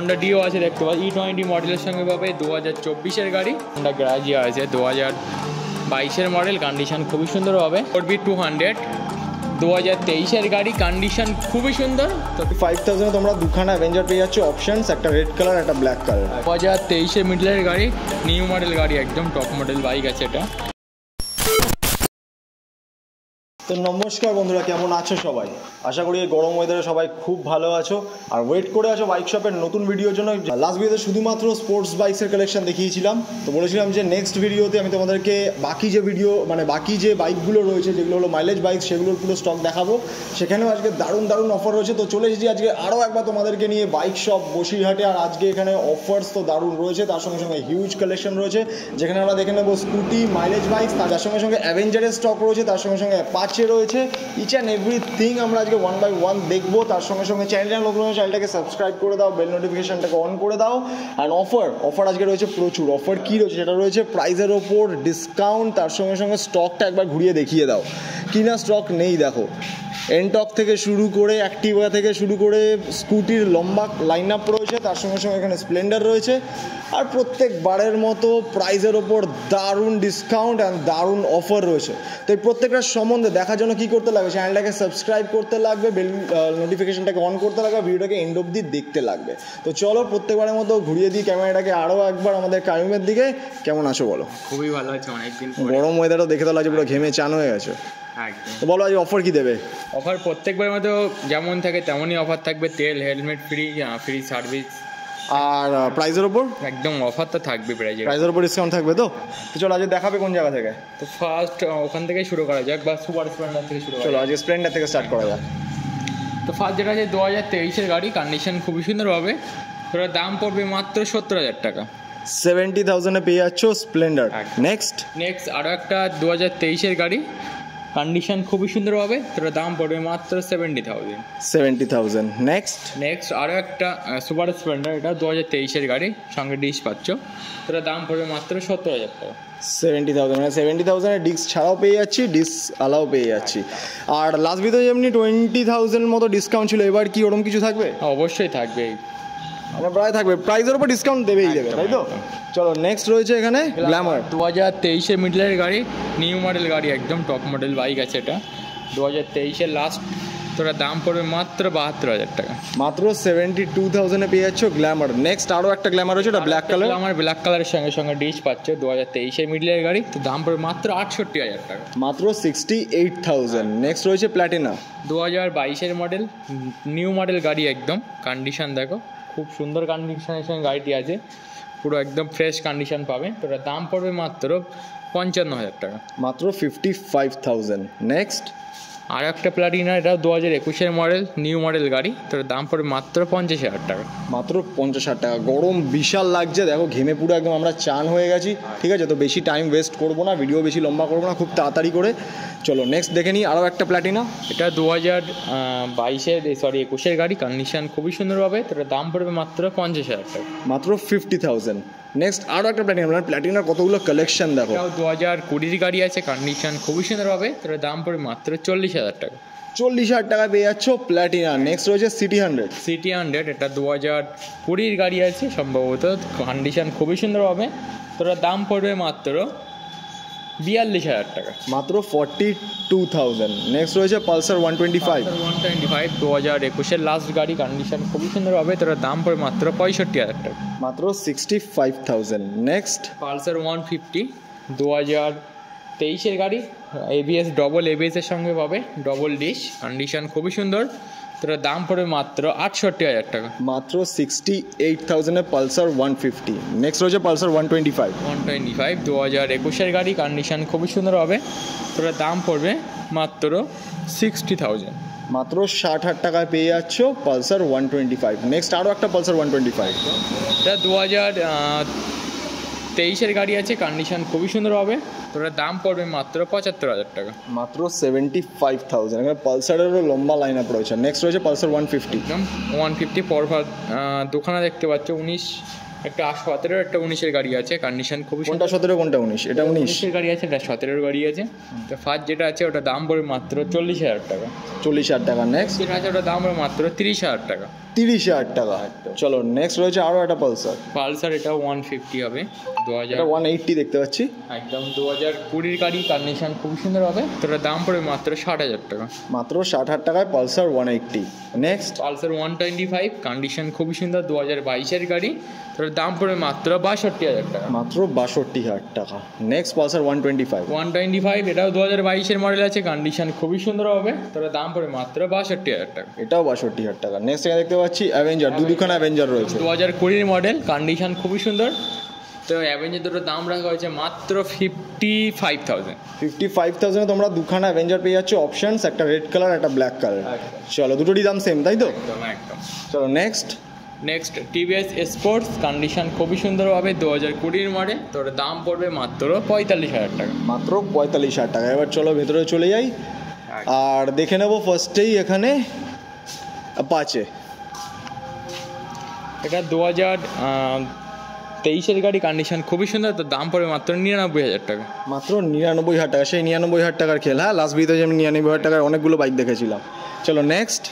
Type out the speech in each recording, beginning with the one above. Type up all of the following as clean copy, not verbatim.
Honda deo আছে দেখতে পাচ্ছি E20 মডেলের সঙ্গে পাবে 2024-এর গাড়ি। হন্ডা গ্রাজিয়া আছে 2022-এর মডেল, কন্ডিশন খুবই সুন্দর হবে। ফোরবি 200 2023-এর গাড়ি, কন্ডিশন খুবই সুন্দর। 5000 তোমরা দুখানা অ্যাভেঞ্জার পেয়ে যাচ্ছ অপশনস, একটা রেড কালার একটা ব্ল্যাক কালার। 2023-এর মিডলের গাড়ি, নিউ মডেল গাড়ি, একদম টপ মডেল বাইক আছে এটা। তো নমস্কার বন্ধুরা, কেমন আছো সবাই? আশা করি এই গরম ওয়েদারে সবাই খুব ভালো আছো আর ওয়েট করে আছো বাইক শপের নতুন ভিডিওর জন্য। লাস্ট ভিডিওতে শুধুমাত্র স্পোর্টস বাইকসের কালেকশন দেখিয়েছিলাম, তো বলেছিলাম যে নেক্সট ভিডিওতে আমি তোমাদেরকে বাকি যে বাইকগুলো রয়েছে যেগুলো হলো মাইলেজ বাইক সেগুলোর পুরো স্টক দেখাবো। সেখানেও আজকে দারুণ অফার রয়েছে, তো চলে এসেছি আজকে আরও একবার তোমাদেরকে নিয়ে বাইক শপ বসিরহাটে। আর আজকে এখানে অফার্স তো দারুণ রয়েছে, তার সঙ্গে সঙ্গে হিউজ কালেকশন রয়েছে যেখানে আমরা দেখে নেবো স্কুটি, মাইলেজ বাইক, তার সঙ্গে সঙ্গে অ্যাভেঞ্জারের স্টক রয়েছে, তার সঙ্গে সঙ্গে অ্যাপাচে রয়েছে। ইচ অ্যান্ড এভরিথিং আমরা আজকে ওয়ান বাই ওয়ান দেখবো। তার সঙ্গে সঙ্গে চ্যানেলটাকে সাবস্ক্রাইব করে দাও, বেল নোটিফিকেশনটাকে অন করে দাও। আর অফার আজকে রয়েছে প্রচুর। অফার কী রয়েছে সেটা রয়েছে প্রাইসের ওপর ডিসকাউন্ট, তার সঙ্গে সঙ্গে স্টকটা একবার ঘুরিয়ে দেখিয়ে দাও। কি না স্টক নেই দেখো, এনটক থেকে শুরু করে অ্যাক্টিভা থেকে শুরু করে স্কুটির লম্বা লাইন আপ রয়েছে, তার সঙ্গে সঙ্গে এখানে স্প্লেন্ডার রয়েছে। আর প্রত্যেকবারের মতো প্রাইসের ওপর দারুণ ডিসকাউন্ট অ্যান্ড দারুণ অফার রয়েছে। তো এই প্রত্যেকটার সম্বন্ধে দেখার জন্য কী করতে লাগবে, চ্যানেলটাকে সাবস্ক্রাইব করতে লাগবে, বেল নোটিফিকেশনটাকে অন করতে লাগবে, ভিডিওটাকে এন্ড অবধি দেখতে লাগবে। তো চলো প্রত্যেকবারের মতো ঘুরিয়ে দিই ক্যামেরাটাকে আরও একবার আমাদের কাইমের দিকে। কেমন আছো বলো? খুবই ভালো আছে, অনেকদিন গরম ওয়েদারও দেখে তো লাগছে পুরো ঘেমে চান হয়ে গেছে। তো বলো আজ অফার কি দেবে? অফার প্রত্যেকবার মতো যেমন থাকে তেমনই অফার থাকবে। তেল, হেলমেট ফ্রি সার্ভিস। আর প্রাইসের ওপর একদম অফার তো থাকবে, প্রাইসের ওপর ডিসকাউন্ট থাকবে। তো চলো আজ দেখাবে কোন জায়গা থেকে? তো ফার্স্ট ওখান থেকে শুরু করা যাক, বা সুপার স্প্লেন্ডার থেকে শুরু করা যাক। চলো আজ স্প্লেন্ডার থেকে স্টার্ট করা যাক। তো ফার্স্ট যেটা আছে 2023-এর গাড়ি, কন্ডিশন খুবই সুন্দর হবে। তোরা দাম পড়বে মাত্র 70,000 টাকা। 70,000-এ পেয়ে যাচ্ছ স্প্লেন্ডার। নেক্সট আরও একটা 2023-এর গাড়ি, কন্ডিশন খুবই সুন্দর হবে। তোরা দাম পড়বে মাত্র 70,000। নেক্সট আরও একটা সুপার স্প্লেন্ডার, এটা 2023-এর গাড়ি, সঙ্গে ডিস্ক পাচ্ছ। তোরা দাম পড়বে মাত্র 70,000 টাকা। 70,000 মানে 70,000-এ ডিস্ক ছাড়াও পেয়ে যাচ্ছি, ডিস্ক আলাও পেয়ে যাচ্ছি। আর লাস্ট ভিডিওতে যেমনি 20,000 মতো ডিসকাউন্ট ছিল, এবার কি ওরকম কিছু থাকবে? অবশ্যই থাকবে, মানে প্রায় থাকবে, প্রাইসের উপর ডিসকাউন্ট দেবেই দেবে, তাই তো? চলো নেক্সট রয়েছে এখানে গ্ল্যামার 2023-এর মিডলের গাড়ি, নিউ মডেল গাড়ি, একদম টপ মডেল বাইক আছে এটা। 2023-এর লাস্ট, তোরা দাম পড়বে মাত্র 72,000 টাকা। মাত্র 72,000-এ পেয়ে যাচ্ছ গ্ল্যামার। নেক্সট আরও একটা গ্ল্যামার রয়েছে, এটা ব্ল্যাক কালার। আমার ব্ল্যাক কালারের সঙ্গে সঙ্গে ডিস্ক পাচ্ছ। 2023-এর মিডলের গাড়ি, তো দাম পড়বে মাত্র 68,000 টাকা। মাত্র 68,000। নেক্সট রয়েছে প্ল্যাটিনা 2022-এর মডেল, নিউ মডেল গাড়ি, একদম কন্ডিশন দেখো, খুব সুন্দর কন্ডিশনের সঙ্গে গাড়িটি আছে, পুরো একদম ফ্রেশ কন্ডিশন পাবে। তোরা দাম পড়বে মাত্র 55,000 টাকা। মাত্র 55,000। নেক্সট আর একটা প্লাটিনা, এটা 2021-এর মডেল, নিউ মডেল গাড়ি, তোর দাম পড়বে মাত্র 50,000 টাকা। মাত্র 50,000 টাকা। গরম বিশাল লাগছে দেখো, ঘেমে পুরো একদম আমরা চান হয়ে গেছি। ঠিক আছে, তো বেশি টাইম ওয়েস্ট করবো না, ভিডিও বেশি লম্বা করবো না, খুব তাড়াতাড়ি করে চলো নেক্সট দেখে নিই আরও একটা প্ল্যাটিনা। এটা 2021-এর গাড়ি, কন্ডিশন খুবই সুন্দর হবে। তোর দাম পড়বে মাত্র 50,000 টাকা। মাত্র 50,000। নেক্সট আরও একটা প্ল্যাটিনা, মানে প্ল্যাটিনার কতগুলো কালেকশন দেখো। 2020-এর গাড়ি আছে, কন্ডিশন খুবই সুন্দর হবে। তোর দাম পড়বে মাত্র 40,000 টাকা। 40,000 টাকা পেয়ে যাচ্ছ প্ল্যাটিনা। নেক্সট রয়েছে সিটি 100। এটা 2020-এর গাড়ি আছে সম্ভবত, কন্ডিশন খুবই সুন্দর হবে। তোর দাম পড়বে মাত্র 42,000 টাকা। মাত্র 42,000। নেক্সট রয়েছে পালসার 125। 2021-এর লাস্ট গাড়ি, কন্ডিশন খুবই সুন্দর হবে। তোর দাম পড়বে মাত্র 65,000 টাকা। মাত্র 65,000। নেক্সট পালসার 150, 2023-এর গাড়ি, ডবল এবিএসের সঙ্গে পাবে, ডবল ডিশ, কন্ডিশন খুবই সুন্দর। তোর দাম পড়বে মাত্র 68,000 টাকা। মাত্র 68,000-এ পালসার 150। নেক্সট রয়েছে পালসার 125। 2021-এর গাড়ি, কন্ডিশন খুবই সুন্দর হবে। তোর দাম পড়বে মাত্র 60,000। মাত্র 60,000 টাকায় পেয়ে যাচ্ছ পালসার 125। নেক্সট আরও একটা পালসার 125। এটা 2023-এর গাড়ি আছে, কন্ডিশন খুবই সুন্দর হবে। তোর দাম পড়বে মাত্র 75,000 টাকা। মাত্র 75,000। এখানে পালসারেরও লম্বা লাইন আপ রয়েছে। নেক্সট রয়েছে পালসার 150। একদম 150 পর দুখানা দেখতে পাচ্ছ, একটা 17 একটা 19-এর গাড়ি আছে, কন্ডিশন খুবই কোনটা 17 কোনটা 19? এটা 19 19-এর গাড়ি আছে, এটা 17-এর গাড়ি আছে। তো ফার্স্ট যেটা আছে ওটা দাম পড়বে মাত্র 40,000 টাকা। 40,000 টাকা। নেক্সট যেটা আছে ওটা দাম পড়বে মাত্র 30,000 টাকা। 30,000 টাকা। চলো নেক্সট রয়েছে আরও একটা পালসার। পালসার এটা 150 হবে, 2000 এটা 180 দেখতে পাচ্ছি। একদম 2020-এর গাড়ি, কন্ডিশন খুব সুন্দর হবে। তো এটার দাম পড়বে মাত্র 60,000 টাকা। মাত্র 60,000 টাকায় পালসার 180। নেক্সট পালসার 125, কন্ডিশন খুবই সুন্দর, 2022-এর গাড়ি। তো এটার দাম পড়বে মাত্র 62,000 টাকা। মাত্র 62,000 টাকা। নেক্সট পালসার 125, এটাও 2022-এর মডেল আছে, কন্ডিশন খুবই সুন্দর হবে। তো এটার দাম পড়বে মাত্র 62,000 টাকা। এটাও 62,000 টাকা। নেক্সট এখানে দেখতে পাচ্ছি অ্যাভেঞ্জার, দুখানা অ্যাভেঞ্জার রয়েছে। 2020-এর মডেল, কন্ডিশন খুবই সুন্দর। তো অ্যাভেঞ্জার দুটোর দাম রাখা হয়েছে মাত্র 55,000। 55,000 এ তোমরা দুখানা অ্যাভেঞ্জার পেয়ে যাচ্ছ, অপশনস, একটা রেড কালার একটা ব্ল্যাক কালার। চলো দুটোরই দাম সেম, তাই তো? একদম। চলো নেক্সট টিভিএস স্পোর্টস, কন্ডিশন খুবই সুন্দর হবে, 2020-এর মডেল। তো ওর দাম পড়বে মাত্র 45,000 টাকা। মাত্র 45,000 টাকা। এবার চলো ভেতরে চলে যাই আর দেখে নেবো ফার্স্টেই এখানে অ্যাপাচে। এটা 2023-এর গাড়ি, কন্ডিশন খুবই সুন্দর। তো দাম পড়বে মাত্র 99,000 টাকা। মাত্র 99,000 টাকা। সেই 99,000 টাকার খেল। হ্যাঁ, লাস্ট ভিডিওতে আমি 99,000 টাকার অনেকগুলো বাইক দেখেছিলাম। চলো নেক্সট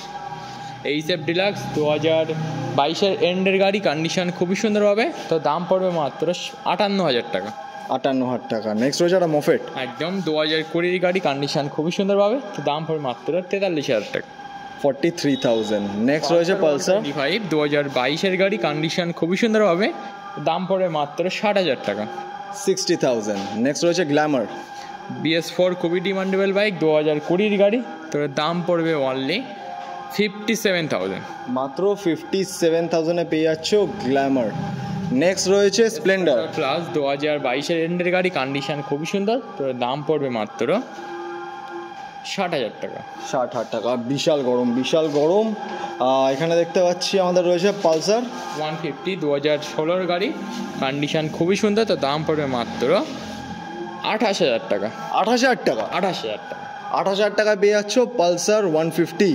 এইচএফ ডিলাক্স, 2022-এর এন্ডের গাড়ি, কন্ডিশন খুবই সুন্দর হবে। তো দাম পড়বে মাত্র 58,000 টাকা। 58,000 টাকা। নেক্সট রয়েছে একটা মফেট, একদম 2020-এর গাড়ি, কন্ডিশন খুবই সুন্দর হবে। তো দাম পড়বে মাত্র 43,000 টাকা। 43,000। নেক্সট রয়েছে পালসার 2022-এর গাড়ি, কন্ডিশন খুবই সুন্দর হবে। দাম পড়বে মাত্র 60,000 টাকা। 60,000। নেক্সট রয়েছে গ্ল্যামার BS4, খুবই ডিমান্ডেবল বাইক, 2020-এর গাড়ি। তো এর দাম পড়বে অনলি 57,000। মাত্র 57,000 এ পেয়ে যাচ্ছ গ্ল্যামার। নেক্সট রয়েছে স্প্লেন্ডার প্লাস, 2022-এর এন্ডের গাড়ি, কন্ডিশন খুবই সুন্দর। তো এর দাম পড়বে মাত্র 60,000 টাকা। 60,000 টাকা। বিশাল গরম, বিশাল গরম। এখানে দেখতে পাচ্ছি আমাদের রয়েছে পালসার 150, 2016-এর গাড়ি, কন্ডিশন খুবই সুন্দর। তো দাম পড়বে মাত্র 28,000 টাকা। 28,000 টাকা। 28,000 টাকা। 28,000 টাকায় পেয়ে যাচ্ছ পালসার 150।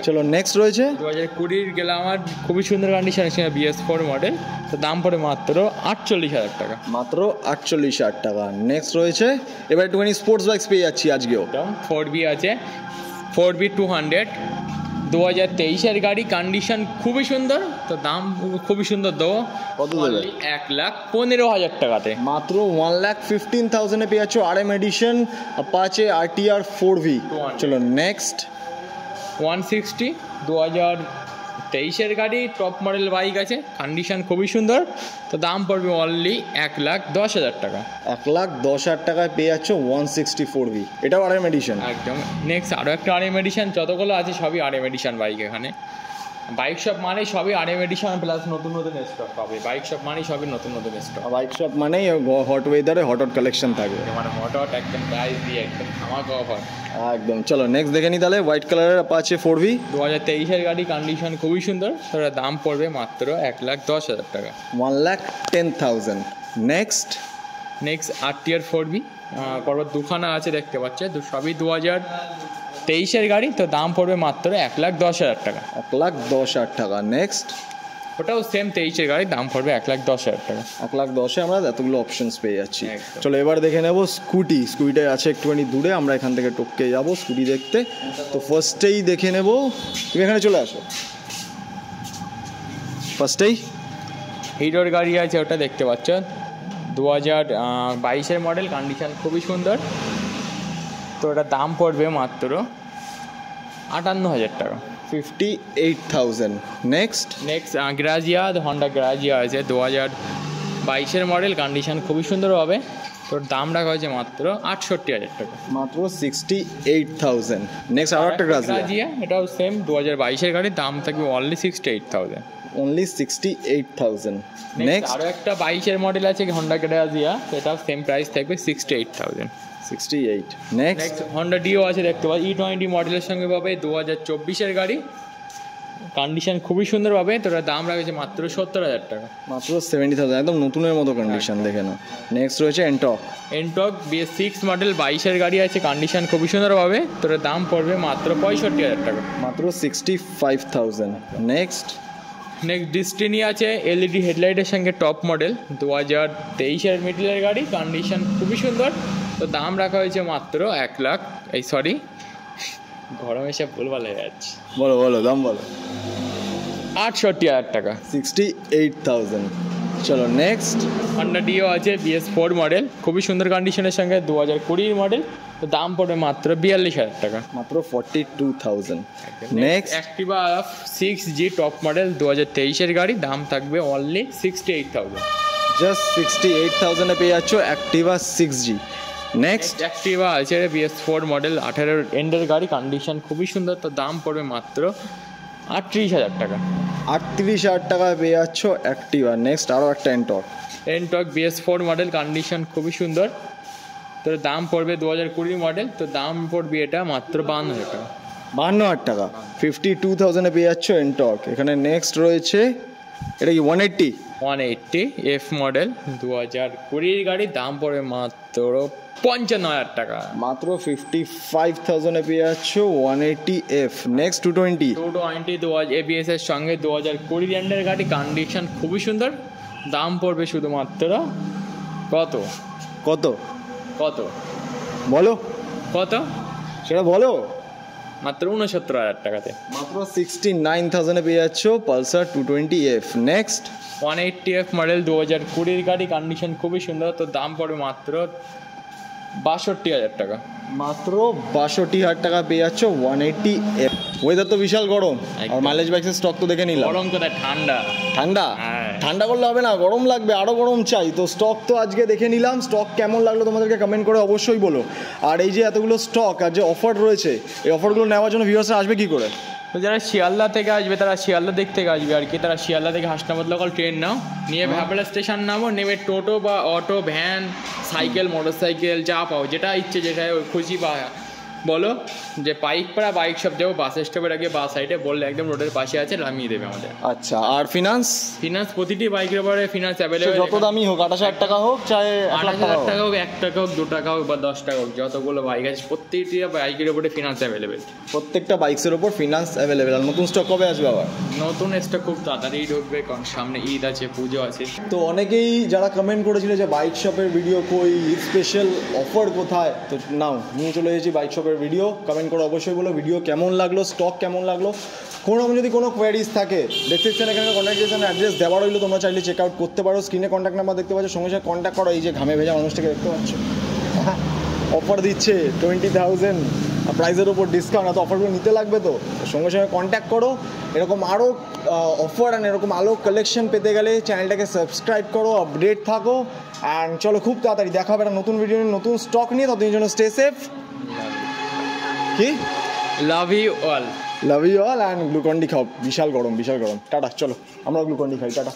চলো নেক্সট রয়েছে 2020-এর গ্ল্যামার, খুবই সুন্দর কন্ডিশন, BS4 মডেল। তো দাম পড়ে মাত্র 48,000 টাকা। মাত্র 48,000 টাকা। নেক্সট রয়েছে এবার একটুখানি স্পোর্টস বাইকস পেয়ে যাচ্ছি আজকেও। 4B আছে, 4B 200, 2023-এর গাড়ি, কন্ডিশন খুবই সুন্দর। তো দাম খুবই সুন্দর, দেবো কত দেবে? 1,15,000 টাকাতে। মাত্র 1,15,000 এ পেয়ে যাচ্ছ RM addition Apache RTR 4V। চলো নেক্সট 160, 2023-এর গাড়ি, টপ মডেল বাইক আছে, কন্ডিশন খুবই সুন্দর। তো দাম পড়বে অনলি 1,10,000 টাকা। 1,10,000 টাকায় পেয়ে যাচ্ছ 160 4V। এটাও RM এডিশন। একদম। নেক্সট আরও একটা RM এডিশন, যতগুলো আছে সবই RM এডিশন বাইক। এখানে বাইক শপ মানে সবই RM এডিশন প্লাস নতুন নতুন স্টক পাবে। বাইক শপ মানে সবই নতুন নতুন স্টক। বাইক শপ মানেই হট ওয়েদারে হট কালেকশন থাকবে, মানে হট একদম প্রাইস দিয়ে একদম ধামাকা অফার একদম। চলো নেক্সট দেখে নিই তাহলে। হোয়াইট কালারের অ্যাপাচে 4V, 2023-এর গাড়ি, কন্ডিশন খুবই সুন্দর। সেটার দাম পড়বে মাত্র 1,10,000 টাকা। 1,10,000। নেক্সট RTR 4V, পরপর দুখানা আছে দেখতে পাচ্ছে, সবই 2023-এর গাড়ি। তো দাম পড়বে মাত্র 1,10,000 টাকা। 1,10,000 টাকা। নেক্সট ওটাও সেম 23-এর গাড়ি, দাম পড়বে 1,10,000 টাকা। 1,10,000 আমরা এতগুলো অপশনস পেয়ে যাচ্ছি। একদম। চলো এবার দেখে নেবো স্কুটিটা আছে একটুখানি দূরে, আমরা এখান থেকে টপকে যাবো স্কুটি দেখতে। তো ফার্স্টেই দেখে নেবো, তুমি এখানে চলে আসো। ফার্স্টেই হিরোর গাড়ি আছে, ওটা দেখতে পাচ্ছ, 2022-এর মডেল, কন্ডিশন খুবই সুন্দর। তো ওটার দাম পড়বে মাত্র 58,000 টাকা। 58,000। নেক্সট গ্রাজিয়া, হন্ডা গ্রাজিয়া আছে, 2022-এর মডেল, কন্ডিশন খুবই সুন্দর হবে। তোর দাম রাখা হয়েছে মাত্র 68,000 টাকা। মাত্র 68,000। নেক্সট আরও একটা গ্রাজিয়া, এটাও সেম 2022-এর গাড়ি, দাম থাকবে অনলি 68,000। অনলি 68,000। নেক্সট আরও একটা 22-এর মডেল আছে হন্ডা গ্রাজিয়া, সেটাও সেম প্রাইস থাকবে 68,000। 68। নেক্সট হন্ডা ডিও আছে দেখতে পাচ্ছি, E20 মডেলের সঙ্গে পাবে, 2024-এর গাড়ি, কন্ডিশন খুবই সুন্দর পাবে। তো ওটার দাম রাখছে মাত্র 70,000 টাকা। মাত্র 70,000, একদম নতুনের মতো কন্ডিশন, দেখে নাও। নেক্সট রয়েছে এনটক BS6 মডেল, 22-এর গাড়ি আছে, কন্ডিশন খুবই সুন্দর পাবে। তো ওটার দাম পড়বে মাত্র 65,000 টাকা। মাত্র 65,000। নেক্সট নেক্সট ডিস্টিনি আছে এলইডি হেডলাইটের সঙ্গে টপ মডেল 2023-এর মিডলের গাড়ি, কন্ডিশন খুবই সুন্দর। তো দাম রাখা হয়েছে মাত্র 1 লাখ, সরি গরমে সব ভুলভাল হয়ে যাচ্ছে, বলো বলো দাম বলো। 68,000 টাকা। 68,000। চলো নেক্সট। হন্ডা ডিও আছে BS4 মডেল, খুবই সুন্দর কন্ডিশনের সঙ্গে 2020 মডেল। তো দাম পড়বে মাত্র 42,000 টাকা, মাত্র 42,000। Next Activa 6G top model 2023-এর গাড়ি, দাম থাকবে অনলি 68,000। জাস্ট 68,000-এ পেয়ে যাচ্ছ অ্যাক্টিভা 6G। নেক্সট অ্যাক্টিভা আছে BS4 মডেল 18-এর এন্ডের গাড়ি, কন্ডিশন খুবই সুন্দর। তো দাম পড়বে মাত্র 38,000 টাকা। 38,000 টাকায় পেয়ে যাচ্ছ অ্যাক্টিভা। নেক্সট আরও একটা এনটর্ক BS4 মডেল, কন্ডিশন খুবই সুন্দর। তো দাম পড়বে 2020 মডেল। তো দাম পড়বে এটা মাত্র 52,000 টাকা। 52,000 টাকা। 52,000-এ পেয়ে যাচ্ছ এনটর্ক। এখানে নেক্সট রয়েছে, এটা কি 180 F মডেল 2020-এর গাড়ি, দাম পড়বে মাত্র 55,000 টাকা। মাত্র 55,000-এ পেয়ে যাচ্ছ 180 F। নেক্সট 220 ABS এর সঙ্গে 2020 এন্ডের গাড়ি, কন্ডিশন খুবই সুন্দর। দাম পড়বে শুধুমাত্র কত কত কত বলো, কত সেটা বলো। মাত্র 69,000 টাকাতে। মাত্র 69,000-এ পেয়ে যাচ্ছ Pulsar 220 F। Next 180 F model 2020-এর গাড়ি, কন্ডিশন খুবই সুন্দর। তো দাম পড়বে মাত্র 62,000 টাকা। মাত্র 62,000 টাকা পেয়ে যাচ্ছ 180 F। ওয়েদার তো বিশাল গরম, আর মাইলেজ বাইকের স্টক তো দেখে নিলাম। গরম কোথায়, ঠান্ডা ঠান্ডা হ্যাঁ। ঠান্ডা করলে হবে না, গরম লাগবে, আরও গরম চাই। তো স্টক তো আজকে দেখে নিলাম, স্টক কেমন লাগলো তোমাদেরকে কমেন্ট করে অবশ্যই বলো। আর এই যে এতগুলো স্টক আর যে অফার রয়েছে, এই অফারগুলো নেওয়ার জন্য ভিউয়ার্সরা আসবে কি করে? তো যারা শিয়ালদা থেকে আসবে তারা শিয়ালদা দিক থেকে আসবে আর কি। তারা শিয়ালদা থেকে হাসনাবাদ লোকাল ট্রেন নাও, নিয়ে ভ্যাবলা স্টেশন নামো, নেমে টোটো বা অটো, ভ্যান, সাইকেল, মোটরসাইকেল যা পাও, যেটা ইচ্ছে যেটা খুশি বা বলো যে পাইকপাড়া বাইক শপ যাবো, বাস স্টপের আগে বাস সাইডে বললে একদম রোডের পাশে আছে, নামিয়ে দেবে আমাদের। আচ্ছা, আর ফিনান্স প্রতিটি বাইকের উপরে ফিনান্স অ্যাভেলেবেল, যত দামি হোক, 28,000 টাকা হোক, চাই 28,000 টাকা হোক, 1 টাকা হোক, 2 টাকা হোক বা 10 টাকা হোক, যতগুলো বাইক আছে প্রত্যেকটি বাইকের উপরে ফিনান্স অ্যাভেলেবেল। প্রত্যেকটা বাইকের উপর ফিনান্স অ্যাভেলেবেল। আর নতুন স্টক কবে আসবে আবার? নতুন স্টক খুব তাড়াতাড়ি ঢুকবে, কারণ সামনে ঈদ আছে, পুজো আছে। তো অনেকেই যারা কমেন্ট করেছিল যে বাইক শপের ভিডিও কই, ঈদ স্পেশাল অফার কোথায়, তো নাও নিয়ে চলে এসেছি বাইক শপের ভিডিও। কমেন্ট করে অবশ্যই বলো ভিডিও কেমন লাগলো, স্টক কেমন লাগলো। কোনো রকম যদি কোনো কোয়ারিজ থাকে, ডেসক্রিপশনে এখানে কন্ট্যাক্ট অ্যাড্রেস দেওয়া রইলো, তোমরা চাইলে চেক আউট করতে পারো। স্ক্রিনে কন্ট্যাক্ট নাম্বার দেখতে পাচ্ছ, সঙ্গে সঙ্গে কন্ট্যাক্ট করো। এই যে ঘামে ভেজা মানুষটাকে দেখতে পাচ্ছ, অফার দিচ্ছে 20,000 প্রাইসের ওপর ডিসকাউন্ট। এত অফারগুলো নিতে লাগবে, তো সঙ্গে সঙ্গে কন্ট্যাক্ট করো। এরকম আরও অফার অ্যান্ড এরকম আরও কালেকশন পেতে গেলে চ্যানেলটাকে সাবস্ক্রাইব করো, আপডেট থাকো। অ্যান্ড চলো খুব তাড়াতাড়ি দেখা হবে একটা নতুন ভিডিও, নতুন স্টক নিয়ে। ততদিন জন্য স্টে সেফ। কি love you all, love you all. And Glucon D খাও, বিশাল গরম, বিশাল গরম। টাটা, চলো আমরা গ্লুকন্ডি খাই, টাটা।